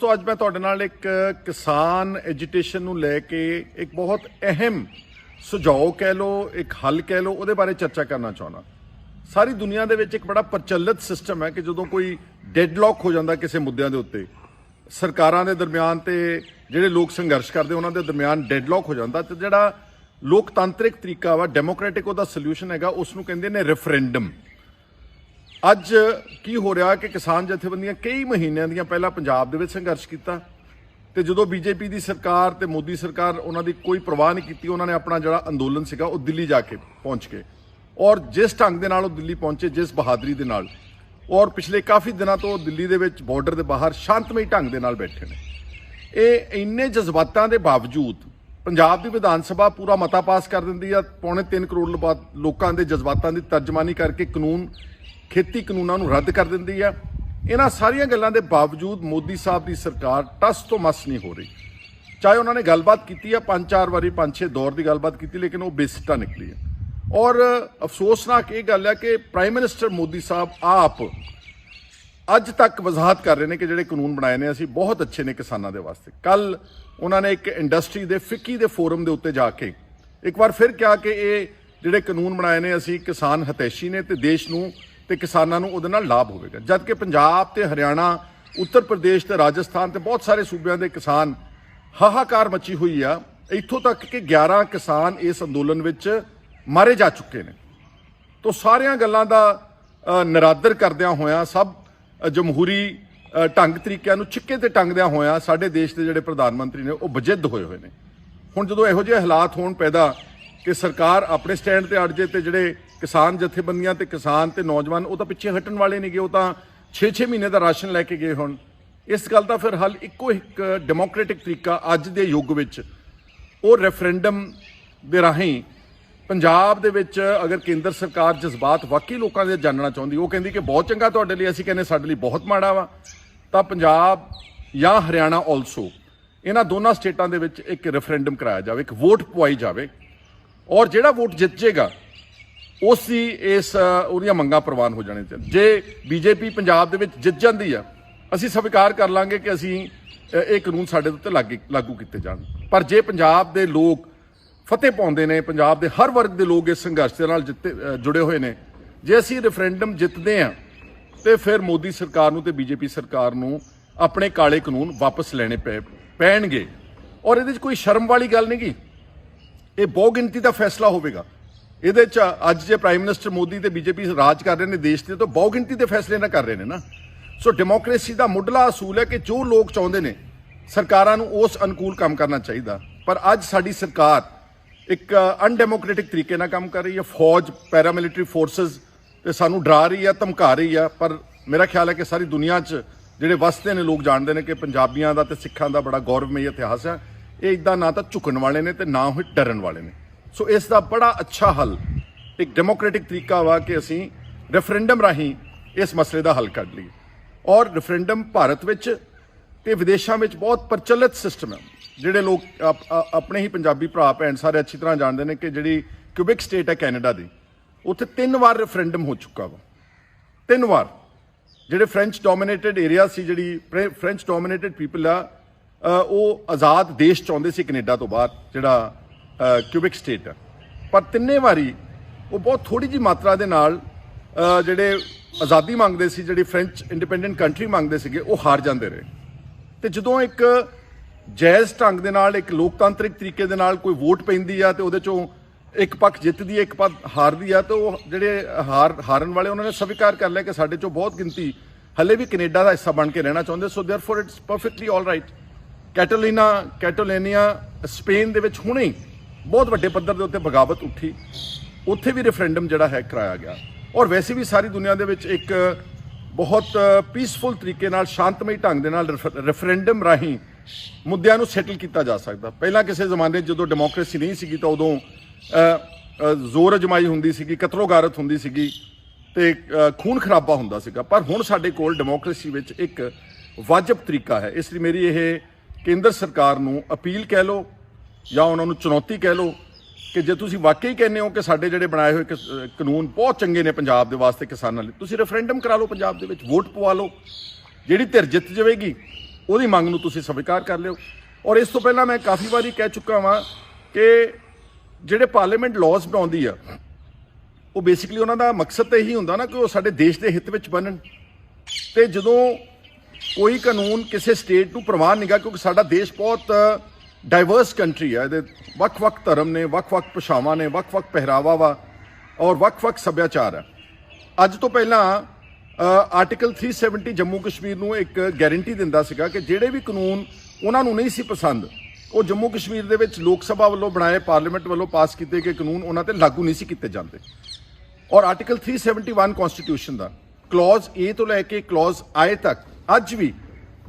ਦੋਸਤੋ ਅੱਜ मैं ਤੁਹਾਡੇ ਨਾਲ ਇੱਕ ਕਿਸਾਨ ਐਜੀਟੇਸ਼ਨ ਨੂੰ ਲੈ ਕੇ ਇੱਕ ਬਹੁਤ ਅਹਿਮ ਸੁਝਾਅ ਕਹਿ ਲਓ, ਇੱਕ ਹੱਲ ਕਹਿ ਲਓ, ਉਹਦੇ ਬਾਰੇ ਚਰਚਾ ਕਰਨਾ ਚਾਹੁੰਦਾ। ਸਾਰੀ ਦੁਨੀਆ ਦੇ ਵਿੱਚ ਇੱਕ ਬੜਾ ਪ੍ਰਚਲਿਤ ਸਿਸਟਮ ਹੈ ਕਿ ਜਦੋਂ ਕੋਈ ਡੈਡਲੌਕ ਹੋ ਜਾਂਦਾ ਕਿਸੇ ਮੁੱਦਿਆਂ ਦੇ ਉੱਤੇ, ਸਰਕਾਰਾਂ ਦੇ ਦਰਮਿਆਨ ਤੇ ਜਿਹੜੇ ਲੋਕ ਸੰਘਰਸ਼ ਕਰਦੇ ਉਹਨਾਂ ਦੇ ਦਰਮਿਆਨ ਡੈਡਲੌਕ ਹੋ ਜਾਂਦਾ, ਤੇ ਜਿਹੜਾ ਲੋਕਤੰਤਰਿਕ ਤਰੀਕਾ ਵਾ, ਡੈਮੋਕ੍ਰੈਟਿਕ ਉਹਦਾ ਸੋਲੂਸ਼ਨ ਹੈਗਾ, ਉਸ ਨੂੰ ਕਹਿੰਦੇ ਨੇ ਰੈਫਰੈਂਡਮ। ਅੱਜ ਕੀ ਹੋ ਰਿਹਾ ਕਿ ਕਿਸਾਨ ਜਥੇਬੰਦੀਆਂ ਕਈ ਮਹੀਨਿਆਂ ਦੀਆਂ ਪਹਿਲਾਂ ਪੰਜਾਬ ਦੇ ਵਿੱਚ ਸੰਘਰਸ਼ ਕੀਤਾ, ਤੇ ਜਦੋਂ ਬੀਜੇਪੀ ਦੀ ਸਰਕਾਰ ਤੇ ਮੋਦੀ ਸਰਕਾਰ ਉਹਨਾਂ ਦੀ ਕੋਈ ਪਰਵਾਹ ਨਹੀਂ ਕੀਤੀ, ਉਹਨਾਂ ਨੇ ਆਪਣਾ ਜਿਹੜਾ ਅੰਦੋਲਨ ਸੀਗਾ ਉਹ ਦਿੱਲੀ ਜਾ ਕੇ ਪਹੁੰਚ ਕੇ, ਔਰ ਜਿਸ ਢੰਗ ਦੇ ਨਾਲ ਉਹ ਦਿੱਲੀ ਪਹੁੰਚੇ, ਜਿਸ ਬਹਾਦਰੀ ਦੇ ਨਾਲ, ਔਰ ਪਿਛਲੇ ਕਾਫੀ ਦਿਨਾਂ ਤੋਂ ਦਿੱਲੀ ਦੇ ਵਿੱਚ ਬਾਰਡਰ ਦੇ ਬਾਹਰ ਸ਼ਾਂਤਮਈ ਢੰਗ ਦੇ ਨਾਲ ਬੈਠੇ ਨੇ। ਇਹ ਇੰਨੇ ਜਜ਼ਬਾਤਾਂ ਦੇ ਬਾਵਜੂਦ ਪੰਜਾਬ ਦੀ ਵਿਧਾਨ ਸਭਾ ਪੂਰਾ ਮਤਾ ਪਾਸ ਕਰ ਦਿੰਦੀ ਆ, 3.25 ਕਰੋੜ ਲੋਕਾਂ ਦੇ ਜਜ਼ਬਾਤਾਂ ਦੀ ਤਰਜਮਾਨੀ ਕਰਕੇ ਕਾਨੂੰਨ, ਖੇਤੀ ਕਾਨੂੰਨਾਂ ਨੂੰ ਰੱਦ ਕਰ ਦਿੰਦੀ ਆ। ਇਹਨਾਂ ਸਾਰੀਆਂ ਗੱਲਾਂ ਦੇ ਬਾਵਜੂਦ ਮੋਦੀ ਸਾਹਿਬ ਦੀ ਸਰਕਾਰ ਟਸ ਤੋਂ ਮਸ ਨਹੀਂ ਹੋ ਰਹੀ। ਚਾਹੇ ਉਹਨਾਂ ਨੇ ਗੱਲਬਾਤ ਕੀਤੀ ਆ 5-4 ਵਾਰੀ, 5-6 ਦੌਰ ਦੀ ਗੱਲਬਾਤ ਕੀਤੀ, ਲੇਕਿਨ ਉਹ ਬੇਸਿੱਟਾ ਨਿਕਲੀ ਹੈ। ਔਰ ਅਫਸੋਸਨਾਕ ਇਹ ਗੱਲ ਹੈ ਕਿ ਪ੍ਰਾਈਮ ਮਿਨਿਸਟਰ ਮੋਦੀ ਸਾਹਿਬ ਆਪ ਅੱਜ ਤੱਕ ਵਜ਼ਾਹਤ ਕਰ ਰਹੇ ਨੇ ਕਿ ਜਿਹੜੇ ਕਾਨੂੰਨ ਬਣਾਏ ਨੇ ਅਸੀਂ ਬਹੁਤ ਅੱਛੇ ਨੇ ਕਿਸਾਨਾਂ ਦੇ ਵਾਸਤੇ। ਕੱਲ ਉਹਨਾਂ ਨੇ ਇੱਕ ਇੰਡਸਟਰੀ ਦੇ ਫਿੱਕੀ ਦੇ ਫੋਰਮ ਦੇ ਉੱਤੇ ਜਾ ਕੇ ਇੱਕ ਵਾਰ ਫਿਰ ਕਿਹਾ ਕਿ ਇਹ ਜਿਹੜੇ ਕਾਨੂੰਨ ਬਣਾਏ ਨੇ ਅਸੀਂ ਕਿਸਾਨ ਹਿਤੈਸ਼ੀ ਨੇ ਤੇ ਦੇਸ਼ ਨੂੰ ਤੇ ਕਿਸਾਨਾਂ ਨੂੰ ਉਹਦੇ ਨਾਲ ਲਾਭ ਹੋਵੇਗਾ। ਜਦ ਕਿ ਪੰਜਾਬ ਤੇ ਹਰਿਆਣਾ, ਉੱਤਰ ਪ੍ਰਦੇਸ਼ ਤੇ ਰਾਜਸਥਾਨ ਤੇ ਬਹੁਤ ਸਾਰੇ ਸੂਬਿਆਂ ਦੇ ਕਿਸਾਨ ਹਾਹਾਕਾਰ ਮਚੀ ਹੋਈ ਆ, ਇੱਥੋਂ ਤੱਕ ਕਿ 11 ਕਿਸਾਨ ਇਸ ਅੰਦੋਲਨ ਵਿੱਚ ਮਾਰੇ ਜਾ ਚੁੱਕੇ ਨੇ। ਤੋਂ ਸਾਰੀਆਂ ਗੱਲਾਂ ਦਾ ਨਿਰਾਦਰ ਕਰਦਿਆਂ ਹੋਇਆਂ, ਸਭ ਜਮਹੂਰੀ ਢੰਗ ਤਰੀਕਿਆਂ ਨੂੰ ਛਿੱਕੇ ਤੇ ਟੰਗਦਿਆਂ ਹੋਇਆਂ ਸਾਡੇ ਦੇਸ਼ ਦੇ ਜਿਹੜੇ ਪ੍ਰਧਾਨ ਮੰਤਰੀ ਨੇ ਉਹ ਬਜਿੱਦ ਹੋਏ ਨੇ। ਹੁਣ ਜਦੋਂ ਇਹੋ ਜਿਹੇ ਹਾਲਾਤ ਹੋਣ ਪੈਦਾ ਕਿ ਸਰਕਾਰ ਆਪਣੇ ਸਟੈਂਡ ਤੇ ਅੜ ਜੇ ਤੇ ਜਿਹੜੇ ਕਿਸਾਨ ਜਥੇਬੰਦੀਆਂ ਤੇ ਕਿਸਾਨ ਤੇ ਨੌਜਵਾਨ ਉਹ ਤਾਂ ਪਿੱਛੇ ਹਟਣ ਵਾਲੇ ਨਹੀਂ ਗਏ, ਉਹ ਤਾਂ 6-6 ਮਹੀਨੇ ਦਾ ਰਾਸ਼ਨ ਲੈ ਕੇ ਗਏ। ਹੁਣ ਇਸ ਗੱਲ ਦਾ ਫਿਰ ਹੱਲ ਇੱਕੋ ਇੱਕ ਡੈਮੋਕ੍ਰੈਟਿਕ ਤਰੀਕਾ ਅੱਜ ਦੇ ਯੁੱਗ ਵਿੱਚ ਉਹ ਰੈਫਰੈਂਡਮ ਦੇ ਰਾਹੀਂ ਪੰਜਾਬ ਦੇ ਵਿੱਚ ਅਗਰ ਕੇਂਦਰ ਸਰਕਾਰ ਜਜ਼ਬਾਤ ਵਾਕਈ ਲੋਕਾਂ ਦੇ ਜਾਣਨਾ ਚਾਹੁੰਦੀ, ਉਹ ਕਹਿੰਦੀ ਕਿ ਬਹੁਤ ਚੰਗਾ ਤੁਹਾਡੇ ਲਈ, ਅਸੀਂ ਕਹਿੰਦੇ ਸਾਡੇ ਲਈ ਬਹੁਤ ਮਾੜਾ ਵਾ, ਤਾਂ ਪੰਜਾਬ ਜਾਂ ਹਰਿਆਣਾ ਆਲਸੋ ਇਹਨਾਂ ਦੋਨਾਂ ਸਟੇਟਾਂ ਦੇ ਵਿੱਚ ਇੱਕ ਰੈਫਰੈਂਡਮ ਕਰਾਇਆ ਜਾਵੇ, ਇੱਕ ਵੋਟ ਪਵਾਈ ਜਾਵੇ, ਔਰ ਜਿਹੜਾ ਵੋਟ ਜਿੱਤ ਜੇਗਾ ਉਸ ਦੀ ਉਹਦੀਆਂ ਮੰਗਾਂ ਪ੍ਰਵਾਨ ਹੋ ਜਾਣੇ ਚਾਹੀਦੀਆਂ। ਜੇ ਬੀਜੇਪੀ ਪੰਜਾਬ ਦੇ ਵਿੱਚ ਜਿੱਤ ਜਾਂਦੀ ਆ, ਅਸੀਂ ਸਵੀਕਾਰ ਕਰ ਲਾਂਗੇ ਕਿ ਅਸੀਂ ਇਹ ਕਾਨੂੰਨ ਸਾਡੇ ਉੱਤੇ ਲਾਗੂ ਕੀਤੇ ਜਾਣ। ਪਰ ਜੇ ਪੰਜਾਬ ਦੇ ਲੋਕ ਫਤਿਹ ਪਾਉਂਦੇ ਨੇ, ਪੰਜਾਬ ਦੇ ਹਰ ਵਰਗ ਦੇ ਲੋਕ ਇਸ ਸੰਘਰਸ਼ ਦੇ ਨਾਲ ਜੁੜੇ ਹੋਏ ਨੇ, ਜੇ ਅਸੀਂ ਰੈਫਰੈਂਡਮ ਜਿੱਤਦੇ ਹਾਂ ਤੇ ਫਿਰ ਮੋਦੀ ਸਰਕਾਰ ਨੂੰ ਤੇ ਬੀਜੇਪੀ ਸਰਕਾਰ ਨੂੰ ਆਪਣੇ ਕਾਲੇ ਕਾਨੂੰਨ ਵਾਪਸ ਲੈਣੇ ਪੈਣਗੇ। ਔਰ ਇਹਦੇ 'ਚ ਕੋਈ ਸ਼ਰਮ ਵਾਲੀ ਗੱਲ ਨਹੀਂ ਗੀ, ਇਹ ਬਹੁ ਗਿਣਤੀ ਦਾ ਫੈਸਲਾ ਹੋਵੇਗਾ। ਇਹਦੇ 'ਚ ਅੱਜ ਜੇ ਪ੍ਰਾਈਮ ਮਿਨਿਸਟਰ ਮੋਦੀ ਤੇ ਬੀਜੇਪੀ ਰਾਜ ਕਰ ਰਹੇ ਨੇ ਦੇਸ਼ ਦੇ, ਤਾਂ ਬਹੁ ਗਿਣਤੀ ਦੇ ਫੈਸਲੇ ਨਾ ਕਰ ਰਹੇ ਨੇ ਨਾ। ਸੋ ਡੈਮੋਕ੍ਰੇਸੀ ਦਾ ਮੁੱਢਲਾ ਅਸੂਲ ਹੈ ਕਿ ਜੋ ਲੋਕ ਚਾਹੁੰਦੇ ਨੇ ਸਰਕਾਰਾਂ ਨੂੰ ਉਸ ਅਨੁਕੂਲ ਕੰਮ ਕਰਨਾ ਚਾਹੀਦਾ। ਪਰ ਅੱਜ ਸਾਡੀ ਸਰਕਾਰ ਇੱਕ ਅਨਡੈਮੋਕ੍ਰੈਟਿਕ ਤਰੀਕੇ ਨਾਲ ਕੰਮ ਕਰ ਰਹੀ ਹੈ। ਫੌਜ, ਪੈਰਾਮਿਲਟਰੀ ਫੋਰਸਸ ਤੇ ਸਾਨੂੰ ਡਰਾ ਰਹੀ ਹੈ, ਧਮਕਾ ਰਹੀ ਹੈ। ਪਰ ਮੇਰਾ ਖਿਆਲ ਹੈ ਕਿ ਸਾਰੀ ਦੁਨੀਆ 'ਚ ਜਿਹੜੇ ਵਸਦੇ ਨੇ ਲੋਕ ਜਾਣਦੇ ਨੇ ਕਿ ਪੰਜਾਬੀਆਂ ਦਾ ਤੇ ਸਿੱਖਾਂ ਦਾ ਬੜਾ ਗੌਰਵਮਈ ਇਤਿਹਾਸ ਹੈ। ਇਹ ਇੱਦਾਂ ਨਾ ਤਾਂ ਝੁਕਣ ਵਾਲੇ ਨੇ ਤੇ ਨਾ ਹੀ ਡਰਨ ਵਾਲੇ ਨੇ। ਸੋ ਇਸ ਦਾ ਬੜਾ ਅੱਛਾ ਹੱਲ ਇੱਕ ਡੈਮੋਕ੍ਰੈਟਿਕ ਤਰੀਕਾ ਵਾ ਕਿ ਅਸੀਂ ਰੈਫਰੈਂਡਮ ਰਾਹੀਂ ਇਸ ਮਸਲੇ ਦਾ ਹੱਲ ਕੱਢ ਲਈਏ। ਔਰ ਰੈਫਰੈਂਡਮ ਭਾਰਤ ਵਿੱਚ ਤੇ ਵਿਦੇਸ਼ਾਂ ਵਿੱਚ ਬਹੁਤ ਪ੍ਰਚਲਿਤ ਸਿਸਟਮ ਹੈ। ਜਿਹੜੇ ਲੋਕ ਆਪਣੇ ਹੀ ਪੰਜਾਬੀ ਭਰਾ ਭੈਣ ਸਾਰੇ ਅੱਛੀ ਤਰ੍ਹਾਂ ਜਾਣਦੇ ਨੇ ਕਿ ਜਿਹੜੀ ਕਿਊਬਿਕ ਸਟੇਟ ਹੈ ਕੈਨੇਡਾ ਦੀ, ਉੱਥੇ 3 ਵਾਰ ਰੈਫਰੈਂਡਮ ਹੋ ਚੁੱਕਾ ਵਾ। 3 ਵਾਰ। ਜਿਹੜੇ ਫ੍ਰੈਂਚ ਡੋਮੀਨੇਟਡ ਏਰੀਆ ਸੀ, ਜਿਹੜੀ ਫ੍ਰੈਂਚ ਡੋਮੀਨੇਟਡ ਪੀਪਲ ਆ, ਉਹ ਆਜ਼ਾਦ ਦੇਸ਼ ਚਾਹੁੰਦੇ ਸੀ ਕੈਨੇਡਾ ਤੋਂ ਬਾਅਦ, ਜਿਹੜਾ ਕਿਊਬਿਕ ਸਟੇਟ ਆ। ਪਰ 3 ਵਾਰੀ ਉਹ ਬਹੁਤ ਥੋੜੀ ਜਿਹੀ ਮਾਤਰਾ ਦੇ ਨਾਲ ਜਿਹੜੇ ਆਜ਼ਾਦੀ ਮੰਗਦੇ ਸੀ, ਜਿਹੜੀ ਫ੍ਰੈਂਚ ਇੰਡੀਪੈਂਡੈਂਟ ਕੰਟਰੀ ਮੰਗਦੇ ਸੀਗੇ, ਉਹ ਹਾਰ ਜਾਂਦੇ ਰਹੇ। ਤੇ ਜਦੋਂ ਇੱਕ ਜਾਇਜ਼ ਢੰਗ ਦੇ ਨਾਲ, ਇੱਕ ਲੋਕਤੰਤਰਿਕ ਤਰੀਕੇ ਦੇ ਨਾਲ ਕੋਈ ਵੋਟ ਪੈਂਦੀ ਆ ਤੇ ਉਹਦੇ ਚੋਂ ਇੱਕ ਪੱਖ ਜਿੱਤਦੀ ਹੈ, ਇੱਕ ਪੱਖ ਹਾਰਦੀ ਆ, ਤੇ ਉਹ ਜਿਹੜੇ ਹਾਰਨ ਵਾਲੇ ਉਹਨਾਂ ਨੇ ਸਵੀਕਾਰ ਕਰ ਲਿਆ ਕਿ ਸਾਡੇ ਚੋਂ ਬਹੁਤ ਗਿਣਤੀ ਹਲੇ ਵੀ ਕੈਨੇਡਾ ਦਾ ਹਿੱਸਾ ਬਣ ਕੇ ਰਹਿਣਾ ਚਾਹੁੰਦੇ। So therefore it's perfectly all right. Catalonia Spain ਦੇ ਵਿੱਚ ਹੁਣੇ ਬਹੁਤ ਵੱਡੇ ਪੱਧਰ ਦੇ ਉੱਤੇ ਬਗਾਵਤ ਉੱਠੀ, ਉੱਥੇ ਵੀ ਰੈਫਰੈਂਡਮ ਜਿਹੜਾ ਹੈ ਕਰਾਇਆ ਗਿਆ। ਔਰ ਵੈਸੇ ਵੀ ਸਾਰੀ ਦੁਨੀਆ ਦੇ ਵਿੱਚ ਇੱਕ ਬਹੁਤ ਪੀਸਫੁਲ ਤਰੀਕੇ ਨਾਲ, ਸ਼ਾਂਤਮਈ ਢੰਗ ਦੇ ਨਾਲ ਰੈਫਰੈਂਡਮ ਰਾਹੀਂ ਮੁੱਦਿਆਂ ਨੂੰ ਸੈਟਲ ਕੀਤਾ ਜਾ ਸਕਦਾ। ਪਹਿਲਾਂ ਕਿਸੇ ਜ਼ਮਾਨੇ ਜਦੋਂ ਡੈਮੋਕ੍ਰੇਸੀ ਨਹੀਂ ਸੀਗੀ ਤਾਂ ਉਦੋਂ ਜ਼ੋਰ ਅਜਮਾਈ ਹੁੰਦੀ ਸੀਗੀ, ਕਤਲੋਗਾਰਤ ਹੁੰਦੀ ਸੀਗੀ ਤੇ ਖੂਨ ਖਰਾਬਾ ਹੁੰਦਾ ਸੀਗਾ। ਪਰ ਹੁਣ ਸਾਡੇ ਕੋਲ ਡੈਮੋਕ੍ਰੇਸੀ ਵਿੱਚ ਇੱਕ ਵਾਜਬ ਤਰੀਕਾ ਹੈ। ਇਸ ਲਈ ਮੇਰੀ ਇਹ ਕੇਂਦਰ ਸਰਕਾਰ ਨੂੰ ਅਪੀਲ ਕਹਿ ਲਓ ਜਾਂ ਉਹਨਾਂ ਨੂੰ ਚੁਣੌਤੀ ਕਹਿ ਲਓ ਕਿ ਜੇ ਤੁਸੀਂ ਵਾਕਈ ਕਹਿੰਦੇ ਹੋ ਕਿ ਸਾਡੇ ਜਿਹੜੇ ਬਣਾਏ ਹੋਏ ਕਾਨੂੰਨ ਬਹੁਤ ਚੰਗੇ ਨੇ ਪੰਜਾਬ ਦੇ ਵਾਸਤੇ, ਕਿਸਾਨਾਂ ਲਈ, ਤੁਸੀਂ ਰੈਫਰੈਂਡਮ ਕਰਾ ਲਓ, ਪੰਜਾਬ ਦੇ ਵਿੱਚ ਵੋਟ ਪਵਾ ਲਓ। ਜਿਹੜੀ ਧਿਰ ਜਿੱਤ ਜਾਵੇਗੀ ਉਹਦੀ ਮੰਗ ਨੂੰ ਤੁਸੀਂ ਸਵੀਕਾਰ ਕਰ ਲਿਓ। ਔਰ ਇਸ ਤੋਂ ਪਹਿਲਾਂ ਮੈਂ ਕਾਫੀ ਵਾਰੀ ਕਹਿ ਚੁੱਕਾ ਵਾਂ ਕਿ ਜਿਹੜੇ ਪਾਰਲੀਮੈਂਟ ਲਾਜ਼ ਬਣਾਉਂਦੀ ਆ ਉਹ ਬੇਸਿਕਲੀ ਉਹਨਾਂ ਦਾ ਮਕਸਦ ਤਾਂ ਇਹੀ ਹੁੰਦਾ ਨਾ ਕਿ ਉਹ ਸਾਡੇ ਦੇਸ਼ ਦੇ ਹਿੱਤ ਵਿੱਚ ਬਣਨ। ਤੇ ਜਦੋਂ ਕੋਈ ਕਾਨੂੰਨ ਕਿਸੇ ਸਟੇਟ ਨੂੰ ਪ੍ਰਵਾਨ ਨਹੀਂਗਾ, ਕਿਉਂਕਿ ਸਾਡਾ ਦੇਸ਼ ਬਹੁਤ ਡਾਈਵਰਸ ਕੰਟਰੀ ਹੈ, ਇਹਦੇ ਵੱਖ-ਵੱਖ ਧਰਮ ਨੇ, ਵੱਖ-ਵੱਖ ਭਾਸ਼ਾਵਾਂ ਨੇ, ਵੱਖ-ਵੱਖ ਪਹਿਰਾਵਾ ਵਾ ਔਰ ਵੱਖ-ਵੱਖ ਸੱਭਿਆਚਾਰ ਹੈ। ਅੱਜ ਤੋਂ ਪਹਿਲਾਂ ਆਰਟੀਕਲ 370 ਜੰਮੂ ਕਸ਼ਮੀਰ ਨੂੰ ਇੱਕ ਗਾਰੰਟੀ ਦਿੰਦਾ ਸੀਗਾ ਕਿ ਜਿਹੜੇ ਵੀ ਕਾਨੂੰਨ ਉਹਨਾਂ ਨੂੰ ਨਹੀਂ ਸੀ ਪਸੰਦ ਉਹ ਜੰਮੂ ਕਸ਼ਮੀਰ ਦੇ ਵਿੱਚ ਲੋਕ ਸਭਾ ਵੱਲੋਂ ਬਣਾਏ, ਪਾਰਲੀਮੈਂਟ ਵੱਲੋਂ ਪਾਸ ਕੀਤੇ ਗਏ ਕਾਨੂੰਨ ਉਹਨਾਂ ਤੇ ਲਾਗੂ ਨਹੀਂ ਸੀ ਕੀਤੇ ਜਾਂਦੇ। ਔਰ ਆਰਟੀਕਲ 371 ਕਨਸਟੀਟਿਊਸ਼ਨ ਦਾ ਕਲੌਜ਼ A ਤੋਂ ਲੈ ਕੇ ਕਲੌਜ਼ I ਤੱਕ ਅੱਜ ਵੀ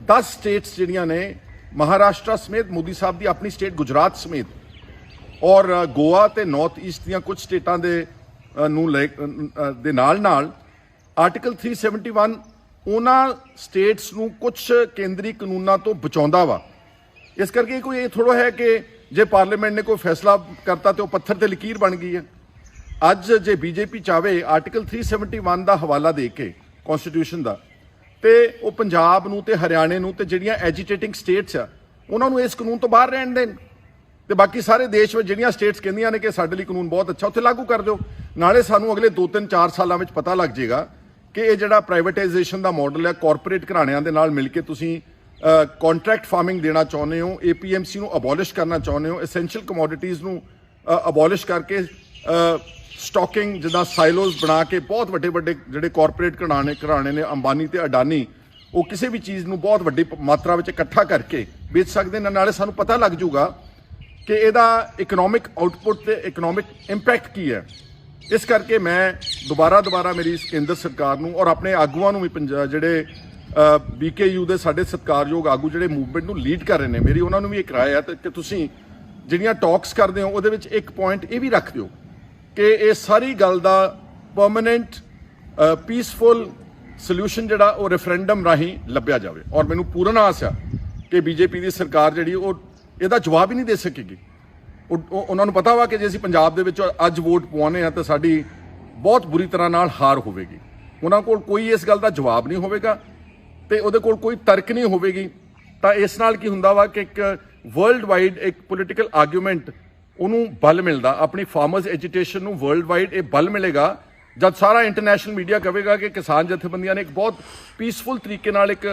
10 ਸਟੇਟਸ ਜਿਹੜੀਆਂ ਨੇ, ਮਹਾਰਾਸ਼ਟਰ ਸਮੇਤ, ਮੋਦੀ ਸਾਹਿਬ ਦੀ ਆਪਣੀ ਸਟੇਟ ਗੁਜਰਾਤ ਸਮੇਤ, ਔਰ ਗੋਆ ਤੇ ਨਾਰਥ ਈਸਟ ਦੀਆਂ ਕੁਝ ਸਟੇਟਾਂ ਦੇ ਨਾਲ ਆਰਟੀਕਲ 371 ਉਹਨਾਂ ਸਟੇਟਸ ਨੂੰ ਕੁਝ ਕੇਂਦਰੀ ਕਾਨੂੰਨਾਂ ਤੋਂ ਬਚਾਉਂਦਾ ਵਾ। ਇਸ ਕਰਕੇ ਕੋਈ ਇਹ ਥੋੜ੍ਹਾ ਹੈ ਕਿ ਜੇ ਪਾਰਲੀਮੈਂਟ ਨੇ ਕੋਈ ਫੈਸਲਾ ਕਰਤਾ ਤੇ ਉਹ ਪੱਥਰ ਤੇ ਲਕੀਰ ਬਣ ਗਈ ਹੈ। ਅੱਜ ਜੇ ਬੀਜੇਪੀ ਚਾਹਵੇ ਆਰਟੀਕਲ 371 ਦਾ ਹਵਾਲਾ ਦੇ ਕੇ ਕਨਸਟੀਟਿਊਸ਼ਨ ਦਾ, ਤੇ ਉਹ ਪੰਜਾਬ ਨੂੰ ਤੇ ਹਰਿਆਣੇ ਨੂੰ ਤੇ ਜਿਹੜੀਆਂ ਐਜੀਟੇਟਿੰਗ ਸਟੇਟਸ ਆ ਉਹਨਾਂ ਨੂੰ ਇਸ ਕਾਨੂੰਨ ਤੋਂ ਬਾਹਰ ਰਹਿਣ ਦੇਣ, ਤੇ ਬਾਕੀ ਸਾਰੇ ਦੇਸ਼ ਵਿੱਚ ਜਿਹੜੀਆਂ ਸਟੇਟਸ ਕਹਿੰਦੀਆਂ ਨੇ ਕਿ ਸਾਡੇ ਲਈ ਕਾਨੂੰਨ ਬਹੁਤ ਅੱਛਾ, ਉੱਥੇ ਲਾਗੂ ਕਰ ਦਿਓ। ਨਾਲੇ ਸਾਨੂੰ ਅਗਲੇ 2-3-4 ਸਾਲਾਂ ਵਿੱਚ ਪਤਾ ਲੱਗ ਜਾਏਗਾ ਕਿ ਇਹ ਜਿਹੜਾ ਪ੍ਰਾਈਵੇਟਾਈਜੇਸ਼ਨ ਦਾ ਮਾਡਲ ਹੈ, ਕਾਰਪੋਰੇਟ ਘਰਾਣਿਆਂ ਦੇ ਨਾਲ ਮਿਲ ਕੇ ਤੁਸੀਂ ਕੰਟਰੈਕਟ ਫਾਰਮਿੰਗ ਦੇਣਾ ਚਾਹੁੰਦੇ ਹੋ, APMC ਨੂੰ ਅਬੋਲਿਸ਼ ਕਰਨਾ ਚਾਹੁੰਦੇ ਹੋ, ਐਸੈਂਸ਼ੀਅਲ ਕਮੋਡਿਟੀਜ਼ ਨੂੰ ਅਬੋਲਿਸ਼ ਕਰਕੇ ਸਟਾਕਿੰਗ ਜਿੱਦਾਂ ਸਾਈਲੋਜ਼ ਬਣਾ ਕੇ ਬਹੁਤ ਵੱਡੇ ਜਿਹੜੇ ਕਾਰਪੋਰੇਟ ਘਰਾਣੇ ਨੇ, ਅੰਬਾਨੀ ਤੇ ਅਡਾਨੀ, ਉਹ ਕਿਸੇ ਵੀ ਚੀਜ਼ ਨੂੰ ਬਹੁਤ ਵੱਡੀ ਮਾਤਰਾ ਵਿੱਚ ਇਕੱਠਾ ਕਰਕੇ ਵੇਚ ਸਕਦੇ ਨੇ। ਨਾਲੇ ਸਾਨੂੰ ਪਤਾ ਲੱਗ ਜਾਊਗਾ ਕਿ ਇਹਦਾ ਇਕਨੋਮਿਕ ਆਊਟਪੁੱਟ ਤੇ ਇਕਨੋਮਿਕ ਇੰਪੈਕਟ ਕੀ ਹੈ। ਇਸ ਕਰਕੇ ਮੈਂ ਦੁਬਾਰਾ ਮੇਰੀ ਕੇਂਦਰ ਸਰਕਾਰ ਨੂੰ ਔਰ ਆਪਣੇ ਆਗੂਆਂ ਨੂੰ ਵੀ ਜਿਹੜੇ BKU ਦੇ ਸਾਡੇ ਸਤਿਕਾਰਯੋਗ ਆਗੂ ਜਿਹੜੇ ਮੂਵਮੈਂਟ ਨੂੰ ਲੀਡ ਕਰ ਰਹੇ ਨੇ, ਮੇਰੀ ਉਹਨਾਂ ਨੂੰ ਵੀ ਇੱਕ ਰਾਏ ਹੈ ਕਿ ਤੁਸੀਂ ਜਿਹੜੀਆਂ ਟਾਕਸ ਕਰਦੇ ਹੋ ਉਹਦੇ ਵਿੱਚ ਇੱਕ ਪੁਆਇੰਟ ਇਹ ਵੀ ਰੱਖ ਦਿਓ ਕਿ ਇਹ ਸਾਰੀ ਗੱਲ ਦਾ ਪਰਮਾਨੈਂਟ ਪੀਸਫੁਲ ਸੋਲੂਸ਼ਨ ਜਿਹੜਾ ਉਹ ਰੈਫਰੈਂਡਮ ਰਾਹੀਂ ਲੱਭਿਆ ਜਾਵੇ। ਔਰ ਮੈਨੂੰ ਪੂਰਨ ਆਸ ਆ ਕਿ BJP ਦੀ ਸਰਕਾਰ ਜਿਹੜੀ ਉਹ ਇਹਦਾ ਜਵਾਬ ਹੀ ਨਹੀਂ ਦੇ ਸਕੇਗੀ। ਉਹਨਾਂ ਨੂੰ ਪਤਾ ਵਾ ਕਿ ਜੇ ਅਸੀਂ ਪੰਜਾਬ ਦੇ ਵਿੱਚ ਅੱਜ ਵੋਟ ਪਵਾਉਣੇ ਆ ਤਾਂ ਸਾਡੀ ਬਹੁਤ ਬੁਰੀ ਤਰ੍ਹਾਂ ਨਾਲ ਹਾਰ ਹੋਵੇਗੀ। ਉਹਨਾਂ ਕੋਲ ਕੋਈ ਇਸ ਗੱਲ ਦਾ ਜਵਾਬ ਨਹੀਂ ਹੋਵੇਗਾ ਤੇ ਉਹਦੇ ਕੋਲ ਕੋਈ ਤਰਕ ਨਹੀਂ ਹੋਵੇਗੀ। ਤਾਂ ਇਸ ਨਾਲ ਕੀ ਹੁੰਦਾ ਵਾ ਕਿ ਇੱਕ ਵਰਲਡ ਵਾਈਡ ਇੱਕ ਪੋਲੀਟੀਕਲ ਆਰਗੂਮੈਂਟ ਉਹਨੂੰ ਬਲ ਮਿਲਦਾ, ਆਪਣੀ ਫਾਰਮਰਸ ਐਜੀਟੇਸ਼ਨ ਨੂੰ ਵਰਲਡ ਵਾਈਡ ਇਹ ਬਲ ਮਿਲੇਗਾ ਜਦ ਸਾਰਾ ਇੰਟਰਨੈਸ਼ਨਲ ਮੀਡੀਆ ਕਹੇਗਾ ਕਿ ਕਿਸਾਨ ਜਥੇਬੰਦੀਆਂ ਨੇ ਇੱਕ ਬਹੁਤ ਪੀਸਫੁਲ ਤਰੀਕੇ ਨਾਲ ਇੱਕ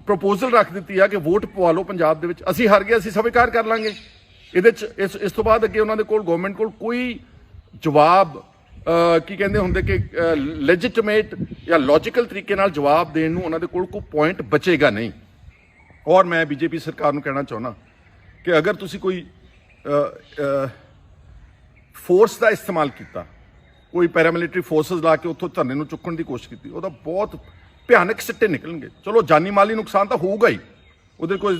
ਪ੍ਰਪੋਜ਼ਲ ਰੱਖ ਦਿੱਤੀ ਆ ਕਿ ਵੋਟ ਪਵਾ ਲਓ ਪੰਜਾਬ ਦੇ ਵਿੱਚ, ਅਸੀਂ ਹਾਰ ਗਏ, ਅਸੀਂ ਸਵੀਕਾਰ ਕਰ ਲਾਂਗੇ। ਇਹਦੇ 'ਚ ਇਸ ਤੋਂ ਬਾਅਦ ਅੱਗੇ ਉਹਨਾਂ ਦੇ ਕੋਲ ਗਵਰਨਮੈਂਟ ਕੋਲ ਕੋਈ ਜਵਾਬ ਕੀ ਕਹਿੰਦੇ ਹੁੰਦੇ ਕਿ ਲੈਜਿਟੀਮੇਟ ਜਾਂ ਲੌਜੀਕਲ ਤਰੀਕੇ ਨਾਲ ਜਵਾਬ ਦੇਣ ਨੂੰ ਉਹਨਾਂ ਦੇ ਕੋਲ ਕੋਈ ਪੁਆਇੰਟ ਬਚੇਗਾ ਨਹੀਂ। ਔਰ ਮੈਂ BJP ਸਰਕਾਰ ਨੂੰ ਕਹਿਣਾ ਚਾਹੁੰਦਾ ਕਿ ਅਗਰ ਤੁਸੀਂ ਕੋਈ ਫੋਰਸ ਦਾ ਇਸਤੇਮਾਲ ਕੀਤਾ, ਕੋਈ ਪੈਰਾਮਿਲਟਰੀ ਫੋਰਸਸ ਲਾ ਕੇ ਉੱਥੋਂ ਧਰਨੇ ਨੂੰ ਚੁੱਕਣ ਦੀ ਕੋਸ਼ਿਸ਼ ਕੀਤੀ, ਉਹਦਾ ਬਹੁਤ ਭਿਆਨਕ ਸਿੱਟੇ ਨਿਕਲਣਗੇ। ਚਲੋ ਜਾਨੀ ਮਾਲੀ ਨੁਕਸਾਨ ਤਾਂ ਹੋਊਗਾ ਹੀ ਉਹਦੇ ਕੋਈ,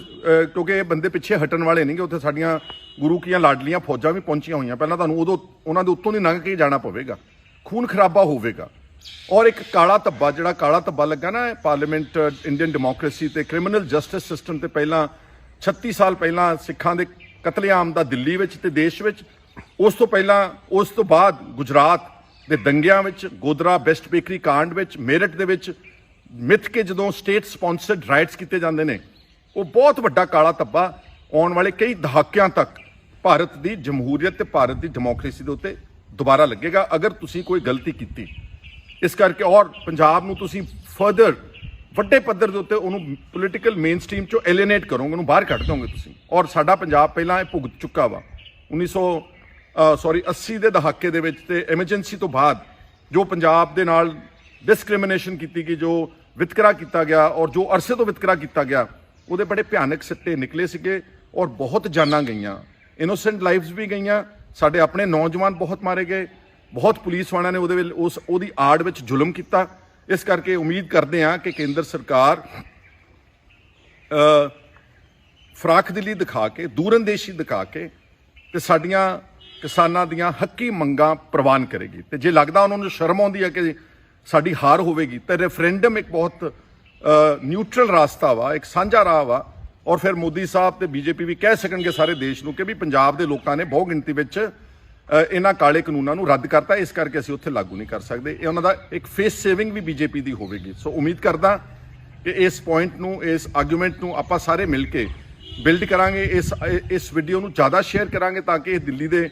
ਕਿਉਂਕਿ ਇਹ ਬੰਦੇ ਪਿੱਛੇ ਹਟਣ ਵਾਲੇ ਨਹੀਂਗੇ। ਉੱਥੇ ਸਾਡੀਆਂ ਗੁਰੂ ਕੀਆਂ ਲਾਡਲੀਆਂ ਫੌਜਾਂ ਵੀ ਪਹੁੰਚੀਆਂ ਹੋਈਆਂ, ਪਹਿਲਾਂ ਤੁਹਾਨੂੰ ਉਦੋਂ ਉਹਨਾਂ ਦੇ ਉੱਤੋਂ ਦੀ ਲੰਘ ਕੇ ਜਾਣਾ ਪਵੇਗਾ, ਖੂਨ ਖਰਾਬਾ ਹੋਵੇਗਾ। ਔਰ ਇੱਕ ਕਾਲਾ ਧੱਬਾ ਲੱਗਾ ਨਾ ਪਾਰਲੀਮੈਂਟ, ਇੰਡੀਅਨ ਡੈਮੋਕ੍ਰੇਸੀ ਤੇ ਕ੍ਰਿਮੀਨਲ ਜਸਟਿਸ ਸਿਸਟਮ ਤੇ ਪਹਿਲਾਂ 36 ਸਾਲ ਪਹਿਲਾਂ ਸਿੱਖਾਂ ਦੇ ਕਤਲੇਆਮ ਦਾ ਦਿੱਲੀ ਵਿੱਚ ਤੇ ਦੇਸ਼ ਵਿੱਚ, ਉਸ ਤੋਂ ਬਾਅਦ ਗੁਜਰਾਤ ਦੇ ਦੰਗਿਆਂ ਵਿੱਚ, ਗੋਦਰਾ ਬੈਸਟ ਬੇਕਰੀ ਕਾਂਡ ਵਿੱਚ, ਮੇਰਠ ਦੇ ਵਿੱਚ ਮਿੱਥ ਕੇ ਜਦੋਂ ਸਟੇਟ ਸਪਾਂਸਰਡ ਰਾਈਟਸ ਕੀਤੇ ਜਾਂਦੇ ਨੇ, ਉਹ ਬਹੁਤ ਵੱਡਾ ਕਾਲਾ ਧੱਬਾ ਆਉਣ ਵਾਲੇ ਕਈ ਦਹਾਕਿਆਂ ਤੱਕ ਭਾਰਤ ਦੀ ਜਮਹੂਰੀਅਤ ਤੇ ਭਾਰਤ ਦੀ ਡੈਮੋਕ੍ਰੇਸੀ ਦੇ ਉੱਤੇ ਦੁਬਾਰਾ ਲੱਗੇਗਾ ਅਗਰ ਤੁਸੀਂ ਕੋਈ ਗਲਤੀ ਕੀਤੀ। ਇਸ ਕਰਕੇ ਔਰ ਪੰਜਾਬ ਨੂੰ ਤੁਸੀਂ ਫਰਦਰ ਵੱਡੇ ਪੱਧਰ ਦੇ ਉੱਤੇ ਉਹਨੂੰ ਪੋਲੀਟੀਕਲ ਮੇਨ ਸਟ੍ਰੀਮ ਚੋਂ ਐਲੀਨੇਟ ਕਰੋਗੇ, ਉਹਨੂੰ ਬਾਹਰ ਕੱਢ ਦੋਗੇ ਤੁਸੀਂ। ਔਰ ਸਾਡਾ ਪੰਜਾਬ ਪਹਿਲਾਂ ਇਹ ਭੁਗਤ ਚੁੱਕਾ ਵਾ 80 ਦੇ ਦਹਾਕੇ ਦੇ ਵਿੱਚ ਤੇ ਐਮਰਜੈਂਸੀ ਤੋਂ ਬਾਅਦ ਜੋ ਪੰਜਾਬ ਦੇ ਨਾਲ ਡਿਸਕ੍ਰਿਮੀਨੇਸ਼ਨ ਕੀਤੀ ਗਈ, ਜੋ ਵਿਤਕਰਾ ਕੀਤਾ ਗਿਆ ਔਰ ਜੋ ਅਰਸੇ ਤੋਂ ਵਿਤਕਰਾ ਕੀਤਾ ਗਿਆ, ਉਹਦੇ ਬੜੇ ਭਿਆਨਕ ਸਿੱਟੇ ਨਿਕਲੇ ਸੀਗੇ ਔਰ ਬਹੁਤ ਜਾਨਾਂ ਗਈਆਂ, ਇਨੋਸੈਂਟ ਲਾਈਵਸ ਵੀ ਗਈਆਂ, ਸਾਡੇ ਆਪਣੇ ਨੌਜਵਾਨ ਬਹੁਤ ਮਾਰੇ ਗਏ, ਬਹੁਤ ਪੁਲਿਸ ਵਾਲਿਆਂ ਨੇ ਉਹਦੀ ਆੜ ਵਿੱਚ ਜ਼ੁਲਮ ਕੀਤਾ। ਇਸ ਕਰਕੇ ਉਮੀਦ ਕਰਦੇ ਹਾਂ ਕਿ ਕੇਂਦਰ ਸਰਕਾਰ ਫਰਾਖਦਿਲੀ ਦਿਖਾ ਕੇ, ਦੂਰਅੰਦੇਸ਼ੀ ਦਿਖਾ ਕੇ ਤੇ ਸਾਡੀਆਂ ਕਿਸਾਨਾਂ ਦੀਆਂ ਹੱਕੀ ਮੰਗਾਂ ਪ੍ਰਵਾਨ ਕਰੇਗੀ। ਤੇ ਜੇ ਲੱਗਦਾ ਉਹਨਾਂ ਨੂੰ ਸ਼ਰਮ ਆਉਂਦੀ ਹੈ ਕਿ ਸਾਡੀ ਹਾਰ ਹੋਵੇਗੀ ਤਾਂ ਰੈਫਰੈਂਡਮ ਇੱਕ ਬਹੁਤ ਨਿਊਟਰਲ ਰਾਸਤਾ ਵਾ, ਇੱਕ ਸਾਂਝਾ ਰਾਹ ਵਾ। ਔਰ ਫਿਰ ਮੋਦੀ ਸਾਹਿਬ ਤੇ BJP ਵੀ ਕਹਿ ਸਕਣਗੇ ਸਾਰੇ ਦੇਸ਼ ਨੂੰ ਕਿ ਵੀ ਪੰਜਾਬ ਦੇ ਲੋਕਾਂ ਨੇ ਬਹੁ ਗਿਣਤੀ ਵਿੱਚ ਇਹਨਾਂ ਕਾਲੇ ਕਾਨੂੰਨਾਂ ਨੂੰ ਰੱਦ ਕਰਤਾ, ਇਸ ਕਰਕੇ ਅਸੀਂ ਉੱਥੇ ਲਾਗੂ ਨਹੀਂ ਕਰ ਸਕਦੇ। ਇਹ ਉਹਨਾਂ ਦਾ ਇੱਕ ਫੇਸ ਸੇਵਿੰਗ ਵੀ BJP ਦੀ ਹੋਵੇਗੀ। ਸੋ ਉਮੀਦ ਕਰਦਾ ਕਿ ਇਸ ਪੁਆਇੰਟ ਨੂੰ, ਇਸ ਆਰਗੂਮੈਂਟ ਨੂੰ ਆਪਾਂ ਸਾਰੇ ਮਿਲ ਕੇ ਬਿਲਡ ਕਰਾਂਗੇ। ਇਸ ਵੀਡੀਓ ਨੂੰ ਜ਼ਿਆਦਾ ਸ਼ੇਅਰ ਕਰਾਂਗੇ ਤਾਂ ਕਿ ਇਹ ਦਿੱਲੀ ਦੇ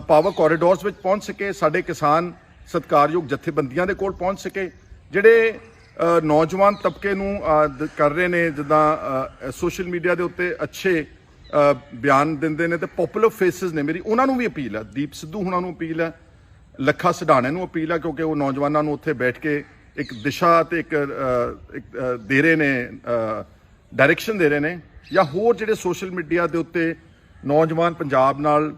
ਪਾਵਰ ਕੋਰੀਡੋਰਸ ਵਿੱਚ ਪਹੁੰਚ ਸਕੇ, ਸਾਡੇ ਕਿਸਾਨ ਸਤਿਕਾਰਯੋਗ ਜਥੇਬੰਦੀਆਂ ਦੇ ਕੋਲ ਪਹੁੰਚ ਸਕੇ। ਜਿਹੜੇ ਨੌਜਵਾਨ ਤਬਕੇ ਨੂੰ ਕਰ ਰਹੇ ਨੇ, ਜਿੱਦਾਂ ਸੋਸ਼ਲ ਮੀਡੀਆ ਦੇ ਉੱਤੇ ਅੱਛੇ ਬਿਆਨ ਦਿੰਦੇ ਨੇ ਤੇ ਪਪੂਲਰ ਫੇਸਿਸ ਨੇ, ਮੇਰੀ ਉਹਨਾਂ ਨੂੰ ਵੀ ਅਪੀਲ ਹੈ, ਦੀਪ ਸਿੱਧੂ ਹੁਣਾਂ ਨੂੰ ਅਪੀਲ ਹੈ, ਲੱਖਾ ਸਢਾਣੇ ਨੂੰ ਅਪੀਲ ਹੈ, ਕਿਉਂਕਿ ਉਹ ਨੌਜਵਾਨਾਂ ਨੂੰ ਉੱਥੇ ਬੈਠ ਕੇ ਇੱਕ ਦਿਸ਼ਾ ਤੇ ਇੱਕ ਦੇ ਰਹੇ ਨੇ, ਡਾਇਰੈਕਸ਼ਨ ਦੇ ਰਹੇ ਨੇ, ਜਾਂ ਹੋਰ ਜਿਹੜੇ ਸੋਸ਼ਲ ਮੀਡੀਆ ਦੇ ਉੱਤੇ ਨੌਜਵਾਨ ਪੰਜਾਬ ਨਾਲ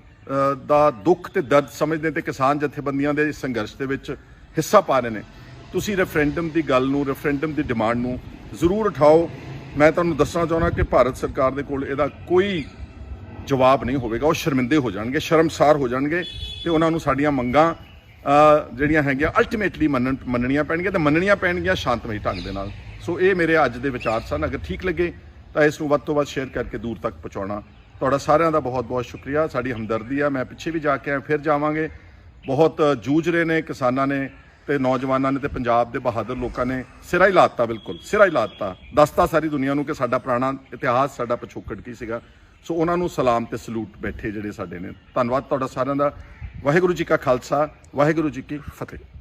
ਦਾ ਦੁੱਖ ਤੇ ਦਰਦ ਸਮਝਦੇ ਤੇ ਕਿਸਾਨ ਜਥੇਬੰਦੀਆਂ ਦੇ ਸੰਘਰਸ਼ ਦੇ ਵਿੱਚ ਹਿੱਸਾ ਪਾ ਰਹੇ ਨੇ। ਤੁਸੀਂ ਰੈਫਰੈਂਡਮ ਦੀ ਗੱਲ ਨੂੰ, ਰੈਫਰੈਂਡਮ ਦੀ ਡਿਮਾਂਡ ਨੂੰ ਜ਼ਰੂਰ ਉਠਾਓ। ਮੈਂ ਤੁਹਾਨੂੰ ਦੱਸਣਾ ਚਾਹੁੰਦਾ ਕਿ ਭਾਰਤ ਸਰਕਾਰ ਦੇ ਕੋਲ ਇਹਦਾ ਕੋਈ ਜਵਾਬ ਨਹੀਂ ਹੋਵੇਗਾ। ਉਹ ਸ਼ਰਮਿੰਦੇ ਹੋ ਜਾਣਗੇ, ਸ਼ਰਮਸਾਰ ਹੋ ਜਾਣਗੇ ਤੇ ਉਹਨਾਂ ਨੂੰ ਸਾਡੀਆਂ ਮੰਗਾਂ ਜਿਹੜੀਆਂ ਹੈਗੀਆਂ ਅਲਟੀਮੇਟਲੀ ਮੰਨਣੀਆਂ ਪੈਣਗੀਆਂ ਤੇ ਮੰਨਣੀਆਂ ਪੈਣਗੀਆਂ ਸ਼ਾਂਤਮਈ ਢੰਗ ਦੇ ਨਾਲ। ਸੋ ਇਹ ਮੇਰੇ ਅੱਜ ਦੇ ਵਿਚਾਰ ਸਨ। ਅਗਰ ਠੀਕ ਲੱਗੇ ਤਾਂ ਇਸ ਨੂੰ ਵੱਧ ਤੋਂ ਵੱਧ ਸ਼ੇਅਰ ਕਰਕੇ ਦੂਰ ਤੱਕ ਪਹੁੰਚਾਉਣਾ। ਤੁਹਾਡਾ ਸਾਰਿਆਂ ਦਾ ਬਹੁਤ ਬਹੁਤ ਸ਼ੁਕਰੀਆ। ਸਾਡੀ ਹਮਦਰਦੀ ਆ। ਮੈਂ ਪਿੱਛੇ ਵੀ ਜਾ ਕੇ ਆਇਆ, ਫਿਰ ਜਾਵਾਂਗੇ। ਬਹੁਤ ਜੂਝ ਰਹੇ ਨੇ ਕਿਸਾਨਾਂ ਨੇ ਤੇ ਨੌਜਵਾਨਾਂ ਨੇ ਤੇ ਪੰਜਾਬ ਦੇ ਬਹਾਦਰ ਲੋਕਾਂ ਨੇ ਸਿਰਾ ਹੀ ਲਾਤਾ, ਬਿਲਕੁਲ ਸਿਰਾ ਹੀ ਲਾਤਾ, ਦੱਸਤਾ ਸਾਰੀ ਦੁਨੀਆ ਨੂੰ ਕਿ ਸਾਡਾ ਪੁਰਾਣਾ ਇਤਿਹਾਸ, ਸਾਡਾ ਪਿਛੋਕੜ ਕੀ ਸੀਗਾ। ਸੋ ਉਹਨਾਂ ਨੂੰ ਸਲਾਮ ਤੇ ਸਲੂਟ ਬੈਠੇ ਜਿਹੜੇ ਸਾਡੇ ਨੇ। ਧੰਨਵਾਦ ਤੁਹਾਡਾ ਸਾਰਿਆਂ ਦਾ। ਵਾਹਿਗੁਰੂ ਜੀ ਕਾ ਖਾਲਸਾ, ਵਾਹਿਗੁਰੂ ਜੀ ਕੀ ਫਤਿਹ।